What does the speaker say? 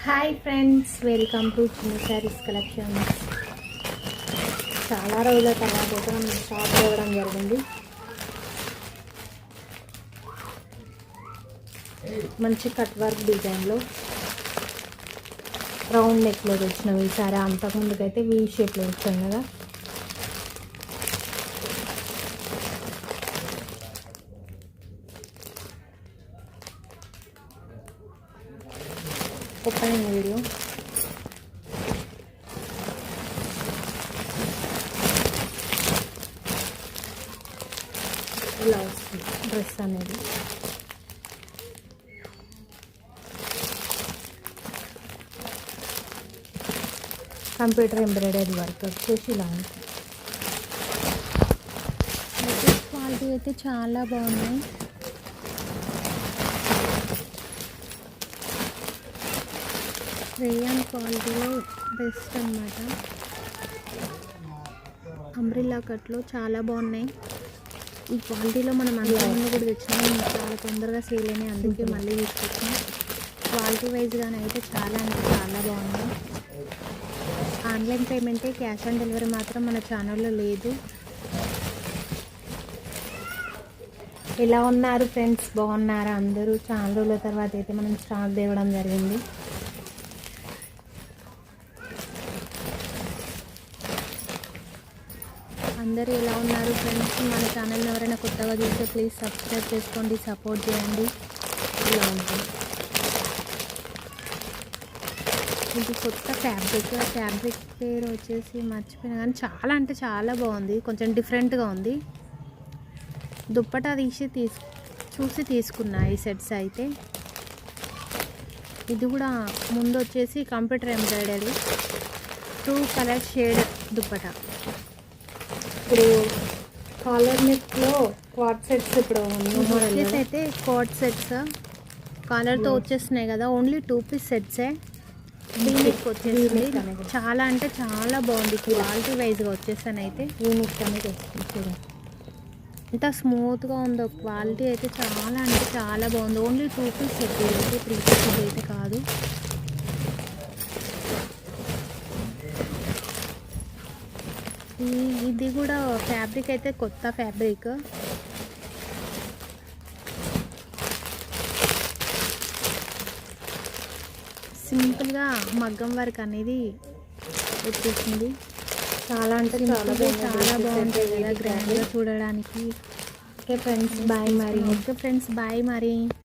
Hi friends, welcome to చిన్న saris collections. చాలా రోజుల తర్వాత అయితే మనం షాప్ ఇవ్వడం జరిగింది. మంచి కట్ వర్క్ డిజైన్లో రౌండ్ నెక్లో వచ్చినవి. ఈసారి అంతకుముందుకైతే వీ షేప్లో వచ్చాం కదా. ఓపెనింగ్ వీడియో ఇలా వస్తుంది డ్రెస్ అనేది. కంప్యూటర్ ఎంబ్రాయిడరీ వర్క్ వచ్చేసి ఇలా ఉంటుంది. క్వాలిటీ అయితే చాలా బాగున్నాయి. రేయాన్ క్వాలిటీలో బెస్ట్ అన్నమాట. అంబ్రిల్లా కట్లో చాలా బాగున్నాయి. ఈ క్వాలిటీలో మనం అందులో కూడా తెచ్చినాం, చాలా తొందరగా సేల్ అయినాయి, అందుకే మళ్ళీ తీసుకొచ్చాం. క్వాలిటీ వైజ్గానే అయితే చాలా అంటే చాలా బాగున్నాయి. ఆన్లైన్ పేమెంటే, క్యాష్ ఆన్ డెలివరీ మాత్రం మన ఛానల్లో లేదు. ఎలా ఉన్నారు ఫ్రెండ్స్, బాగున్నారా అందరూ? చాలా రోజుల తర్వాత అయితే మనం స్టాక్ తేవడం జరిగింది. అందరూ ఎలా ఉన్నారు ఫ్రెండ్స్? మన ఛానల్ని ఎవరైనా కొత్తగా చూస్తే ప్లీజ్ సబ్స్క్రైబ్ చేసుకోండి, సపోర్ట్ చేయండి. ఇలా ఉంటుంది. ఇది కొత్త ఫ్యాబ్రిక్ పేరు వచ్చేసి మర్చిపోయినా, కానీ చాలా అంటే చాలా బాగుంది. కొంచెం డిఫరెంట్గా ఉంది. దుప్పటా చూసి తీసుకున్నా ఈ సెట్స్ అయితే. ఇది కూడా ముందు వచ్చేసి computer embroidery 2 colour shade dupatta. ఇప్పుడు కాలర్ నెక్లో క్వాడ్ సెట్స్ ఇప్పుడు వచ్చేసి అయితే క్వాడ్ సెట్స్ కాలర్తో వచ్చేస్తున్నాయి కదా. Only 2 piece సెట్సే. నెక్ వచ్చేసింది. చాలా అంటే చాలా బాగుంది. క్వాలిటీ వైజ్గా వచ్చేసాను అయితే నెక్ అనేది వస్తుంది. ఎంత స్మూత్గా ఉందో క్వాలిటీ అయితే చాలా అంటే చాలా బాగుంది. ఓన్లీ 2 పీస్ సెట్ అయితే, 3 పీస్ అయితే కాదు. ఇది కూడా ఫ్యాబ్రిక్ అయితే కొత్త ఫ్యాబ్రిక్. సింపుల్గా మగ్గం వర్క్ అనేది వచ్చేసింది. చాలా అంటే చాలా బాగుంటుంది కదా, గ్రాండ్గా చూడడానికి. ఓకే ఫ్రెండ్స్, బాయ్ మరి.